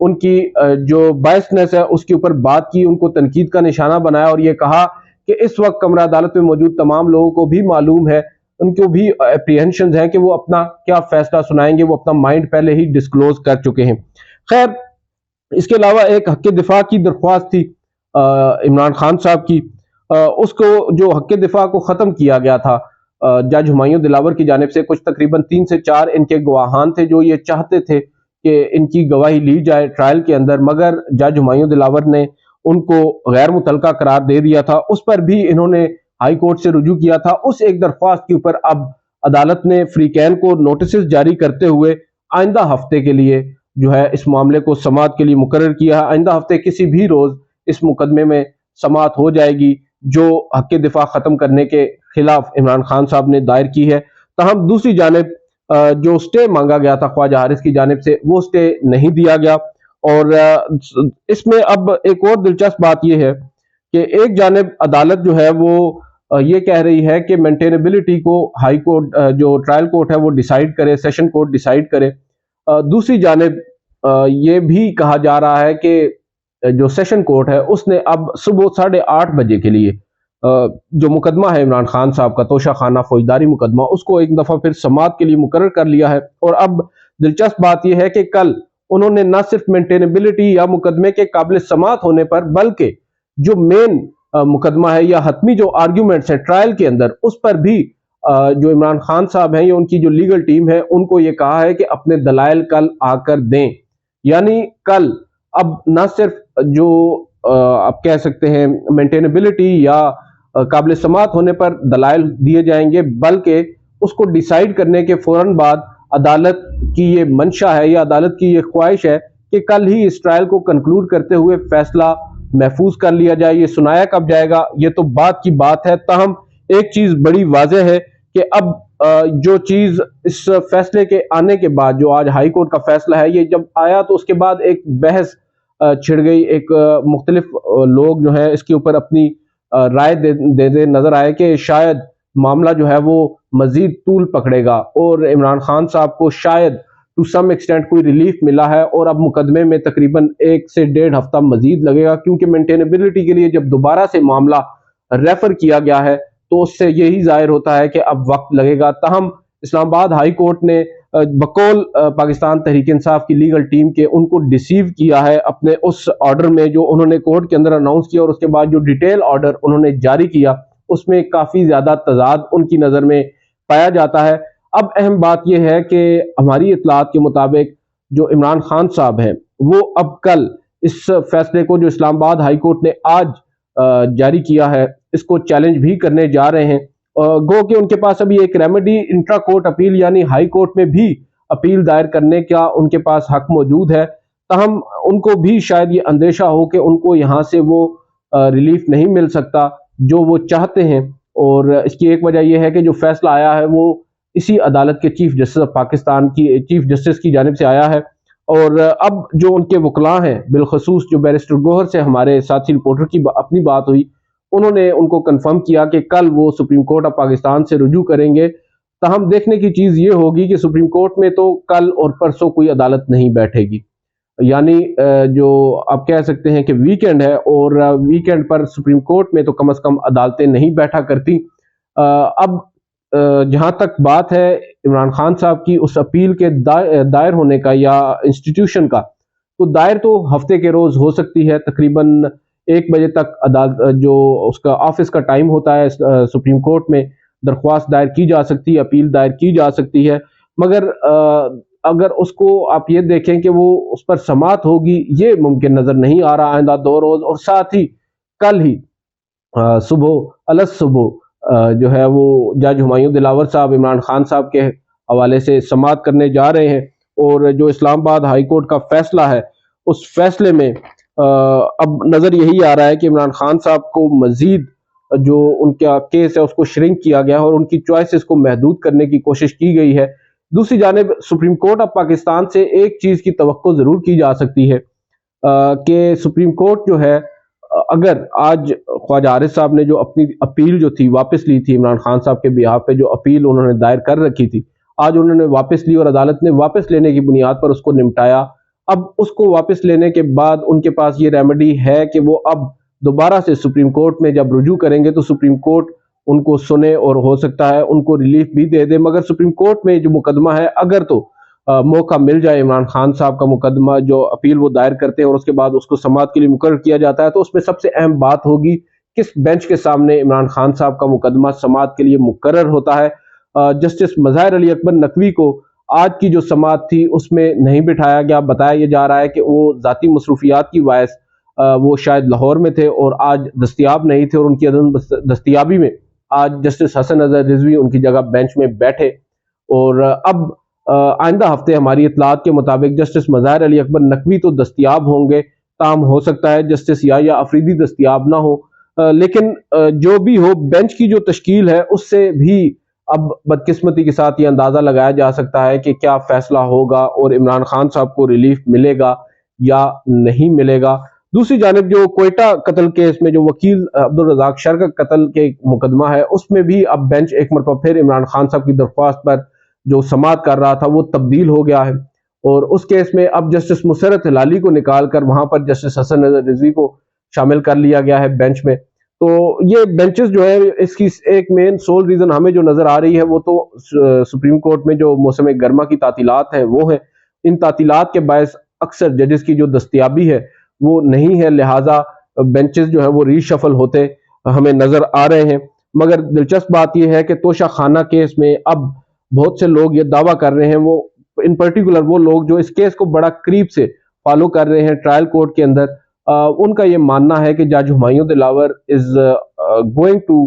ان کی جو بائسنس ہے اس کے اوپر بات کی، ان کو تنقید کا نشانہ بنایا اور یہ کہا کہ اس وقت کمرہ عدالت میں موجود تمام لوگوں کو بھی معلوم ہے، ان کو بھی اپریہنشنز ہیں کہ وہ اپنا کیا فیصلہ سنائیں گے، وہ اپنا مائنڈ پہلے ہی ڈسکلوز کر چکے ہیں۔ خیر، اس کے علاوہ ایک حق دفاع کی درخواست تھی عمران خان صاحب کی، اس کو جو حق دفاع کو ختم کیا گیا تھا جج ہمایوں دلاور کی جانب سے، کچھ تقریباً 3 سے 4 ان کے گواہان تھے جو یہ چاہتے تھے کہ ان کی گواہی لی جائے ٹرائل کے اندر، مگر جج ہمایوں دلاور نے ان کو غیر متعلقہ قرار دے دیا تھا۔ اس پر بھی انہوں نے ہائی کورٹ سے رجوع کیا تھا۔ اس ایک درخواست کے اوپر اب عدالت نے فریقین کو نوٹسز جاری کرتے ہوئے آئندہ ہفتے کے لیے جو ہے اس معاملے کو سماعت کے لیے مقرر کیا ہے۔ آئندہ ہفتے کسی بھی روز اس مقدمے میں سماعت ہو جائے گی جو حق دفاع ختم کرنے کے خلاف عمران خان صاحب نے دائر کی ہے۔ تاہم دوسری جانب جو سٹے مانگا گیا تھا خواجہ حارث کی جانب سے، وہ سٹے نہیں دیا گیا، اور اس میں اب ایک اور دلچسپ بات یہ ہے کہ ایک جانب عدالت جو ہے وہ یہ کہہ رہی ہے کہ مینٹینیبلٹی کو ہائی کورٹ جو ٹرائل کورٹ ہے وہ ڈیسائیڈ کرے، سیشن کورٹ ڈیسائیڈ کرے۔ دوسری جانب یہ بھی کہا جا رہا ہے کہ جو سیشن کورٹ ہے اس نے اب صبح 8:30 بجے کے لیے جو مقدمہ ہے عمران خان صاحب کا توشہ خانہ فوجداری مقدمہ، اس کو ایک دفعہ پھر سماعت کے لیے مقرر کر لیا ہے۔ اور اب دلچسپ بات یہ ہے کہ کل انہوں نے نہ صرف مینٹینیبلٹی یا مقدمے کے قابل سماعت ہونے پر، بلکہ جو مین مقدمہ ہے یا حتمی جو آرگیومنٹس ہیں ٹرائل کے اندر، اس پر بھی جو عمران خان صاحب ہیں یا ان کی جو لیگل ٹیم ہے ان کو یہ کہا ہے کہ اپنے دلائل کل آ کر دیں۔ یعنی کل اب نہ صرف جو آپ کہہ سکتے ہیں مینٹینیبلٹی یا قابل سماعت ہونے پر دلائل دیے جائیں گے، بلکہ اس کو ڈیسائیڈ کرنے کے فوراً بعد عدالت کی یہ منشا ہے یا عدالت کی یہ خواہش ہے کہ کل ہی اس ٹرائل کو کنکلوڈ کرتے ہوئے فیصلہ محفوظ کر لیا جائے۔ یہ سنایا کب جائے گا یہ تو بات کی بات ہے، تاہم ایک چیز بڑی واضح ہے کہ اب جو چیز اس فیصلے کے آنے کے بعد، جو آج ہائی کورٹ کا فیصلہ ہے، یہ جب آیا تو اس کے بعد ایک بحث چھڑ گئی، ایک مختلف لوگ جو ہے اس کے اوپر اپنی رائے دے نظر آئے کہ شاید معاملہ جو ہے وہ مزید طول پکڑے گا اور عمران خان صاحب کو شاید ٹو سم ایکسٹینٹ کوئی ریلیف ملا ہے، اور اب مقدمے میں تقریباً 1 سے 1.5 ہفتہ مزید لگے گا، کیونکہ مینٹینیبلٹی کے لیے جب دوبارہ سے معاملہ ریفر کیا گیا ہے تو اس سے یہی ظاہر ہوتا ہے کہ اب وقت لگے گا۔ تاہم اسلام آباد ہائی کورٹ نے بقول پاکستان تحریک انصاف کی لیگل ٹیم کے ان کو ڈیسیو کیا ہے اپنے اس آرڈر میں جو انہوں نے کورٹ کے اندر اناؤنس کیا، اور اس کے بعد جو ڈیٹیل آرڈر انہوں نے جاری کیا اس میں کافی زیادہ تضاد ان کی نظر میں پایا جاتا ہے۔ اب اہم بات یہ ہے کہ ہماری اطلاعات کے مطابق جو عمران خان صاحب ہیں وہ اب کل اس فیصلے کو جو اسلام آباد ہائی کورٹ نے آج جاری کیا ہے اس کو چیلنج بھی کرنے جا رہے ہیں۔ گو کہ ان کے پاس ابھی ایک ریمیڈی انٹرا کورٹ اپیل یعنی ہائی کورٹ میں بھی اپیل دائر کرنے کا ان کے پاس حق موجود ہے، تاہم ان کو بھی شاید یہ اندیشہ ہو کہ ان کو یہاں سے وہ ریلیف نہیں مل سکتا جو وہ چاہتے ہیں، اور اس کی ایک وجہ یہ ہے کہ جو فیصلہ آیا ہے وہ اسی عدالت کے چیف جسٹس آف پاکستان کی چیف جسٹس کی جانب سے آیا ہے، اور اب جو ان کے وکلاء ہیں بالخصوص جو بیرسٹر گوہر سے ہمارے ساتھی رپورٹر کی اپنی بات ہوئی، انہوں نے ان کو کنفرم کیا کہ کل وہ سپریم کورٹ آف پاکستان سے رجوع کریں گے۔ تاہم دیکھنے کی چیز یہ ہوگی کہ سپریم کورٹ میں تو کل اور پرسوں کوئی عدالت نہیں بیٹھے گی، یعنی جو آپ کہہ سکتے ہیں کہ ویکینڈ ہے، اور ویکینڈ پر سپریم کورٹ میں تو کم از کم عدالتیں نہیں بیٹھا کرتی۔ اب جہاں تک بات ہے عمران خان صاحب کی اس اپیل کے دائر ہونے کا یا انسٹیٹیوشن کا، تو دائر تو ہفتے کے روز ہو سکتی ہے، تقریباً 1 بجے تک عدالت جو اس کا آفس کا ٹائم ہوتا ہے سپریم کورٹ میں درخواست دائر کی جا سکتی ہے، اپیل دائر کی جا سکتی ہے، مگر اگر اس کو آپ یہ دیکھیں کہ وہ اس پر سماعت ہوگی یہ ممکن نظر نہیں آ رہا آئندہ 2 روز، اور ساتھ ہی کل ہی صبح جو ہے وہ جج ہمایوں دلاور صاحب عمران خان صاحب کے حوالے سے سماعت کرنے جا رہے ہیں، اور جو اسلام آباد ہائی کورٹ کا فیصلہ ہے اس فیصلے میں اب نظر یہی آ رہا ہے کہ عمران خان صاحب کو مزید جو ان کا کیس ہے اس کو شرنک کیا گیا ہے اور ان کی چوائسز کو محدود کرنے کی کوشش کی گئی ہے۔ دوسری جانب سپریم کورٹ آف پاکستان سے ایک چیز کی توقع ضرور کی جا سکتی ہے کہ سپریم کورٹ جو ہے اگر آج خواجہ حارث صاحب نے جو اپنی اپیل جو تھی واپس لی تھی، عمران خان صاحب کے بیہاف پہ جو اپیل انہوں نے دائر کر رکھی تھی، آج انہوں نے واپس لی اور عدالت نے واپس لینے کی بنیاد پر اس کو نمٹایا۔ اب اس کو واپس لینے کے بعد ان کے پاس یہ ریمیڈی ہے کہ وہ اب دوبارہ سے سپریم کورٹ میں جب رجوع کریں گے تو سپریم کورٹ ان کو سنے اور ہو سکتا ہے ان کو ریلیف بھی دے دے. مگر سپریم کورٹ میں جو مقدمہ ہے اگر تو موقع مل جائے عمران خان صاحب کا مقدمہ جو اپیل وہ دائر کرتے ہیں اور اس کے بعد اس کو سماعت کے لیے مقرر کیا جاتا ہے، تو اس میں سب سے اہم بات ہوگی کس بینچ کے سامنے عمران خان صاحب کا مقدمہ سماعت کے لیے مقرر ہوتا ہے. جسٹس مظاہر علی اکبر نقوی کو آج کی جو سماعت تھی اس میں نہیں بٹھایا گیا. بتایا یہ جا رہا ہے کہ وہ ذاتی مصروفیات کی باعث وہ شاید لاہور میں تھے اور آج دستیاب نہیں تھے، اور ان کی عدم دستیابی میں آج جسٹس حسن اظہر رضوی ان کی جگہ بینچ میں بیٹھے. اور اب آئندہ ہفتے ہماری اطلاعات کے مطابق جسٹس مظاہر علی اکبر نقوی تو دستیاب ہوں گے، تاہم ہو سکتا ہے جسٹس یحییٰ آفریدی دستیاب نہ ہو. لیکن جو بھی ہو، بینچ کی جو تشکیل ہے اس سے بھی اب بدقسمتی کے ساتھ یہ اندازہ لگایا جا سکتا ہے کہ کیا فیصلہ ہوگا اور عمران خان صاحب کو ریلیف ملے گا یا نہیں ملے گا. دوسری جانب جو کوئٹہ قتل کیس میں جو وکیل عبدالرزاق شر کا قتل کے مقدمہ ہے اس میں بھی اب بینچ ایک مرتبہ پھر عمران خان صاحب کی درخواست پر جو سماعت کر رہا تھا وہ تبدیل ہو گیا ہے، اور اس کیس میں اب جسٹس مسرت ہلالی کو نکال کر وہاں پر جسٹس حسن اظہر رضوی کو شامل کر لیا گیا ہے بینچ میں. تو یہ بینچز جو ہے اس کی ایک مین سول ریزن ہمیں جو نظر آ رہی ہے وہ تو سپریم کورٹ میں جو موسم گرما کی تعطیلات ہیں وہ ہیں. ان تعطیلات کے باعث اکثر ججز کی جو دستیابی ہے وہ نہیں ہے، لہٰذا بینچز جو ہے وہ ری شفل ہوتے ہمیں نظر آ رہے ہیں. مگر دلچسپ بات یہ ہے کہ توشہ خانہ کیس میں اب بہت سے لوگ یہ دعویٰ کر رہے ہیں، وہ ان پرٹیکولر وہ لوگ جو اس کیس کو بڑا قریب سے فالو کر رہے ہیں ٹرائل کورٹ کے اندر، ان کا یہ ماننا ہے کہ جج Humayun Dilawar is going to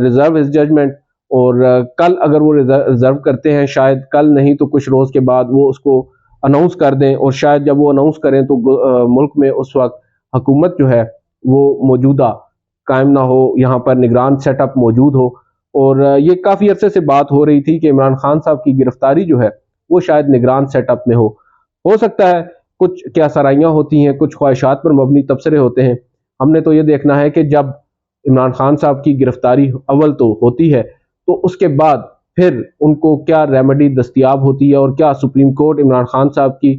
reserve his judgment, اور کل اگر وہ ریزرو کرتے ہیں، شاید کل نہیں تو کچھ روز کے بعد وہ اس کو اناؤنس کر دیں، اور شاید جب وہ اناؤنس کریں تو ملک میں اس وقت حکومت جو ہے وہ موجودہ قائم نہ ہو، یہاں پر نگران سیٹ اپ موجود ہو. اور یہ کافی عرصے سے بات ہو رہی تھی کہ عمران خان صاحب کی گرفتاری جو ہے وہ شاید نگران سیٹ اپ میں ہو سکتا ہے کچھ کیا سرائیاں ہوتی ہیں، کچھ خواہشات پر مبنی تبصرے ہوتے ہیں. ہم نے تو یہ دیکھنا ہے کہ جب عمران خان صاحب کی گرفتاری اول تو ہوتی ہے تو اس کے بعد پھر ان کو کیا ریمیڈی دستیاب ہوتی ہے، اور کیا سپریم کورٹ عمران خان صاحب کی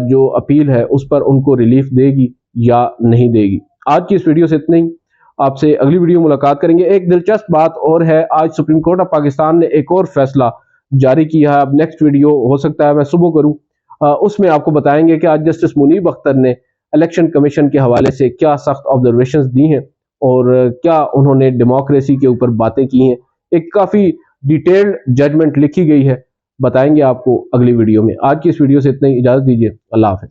جو اپیل ہے اس پر ان کو ریلیف دے گی یا نہیں دے گی. آج کی اس ویڈیو سے اتنا ہی، آپ سے اگلی ویڈیو ملاقات کریں گے. ایک دلچسپ بات اور ہے، آج سپریم کورٹ آف پاکستان نے ایک اور فیصلہ جاری کیا ہے. اب نیکسٹ ویڈیو ہو سکتا ہے میں صبح کروں، اس میں آپ کو بتائیں گے کہ آج جسٹس منیب اختر نے الیکشن کمیشن کے حوالے سے کیا سخت آبزرویشنز دی ہیں اور کیا انہوں نے ڈیموکریسی کے اوپر باتیں کی ہیں. ایک کافی ڈیٹیلڈ ججمنٹ لکھی گئی ہے، بتائیں گے آپ کو اگلی ویڈیو میں. آج کی اس ویڈیو سے اتنا ہی، اجازت دیجیے، اللہ حافظ.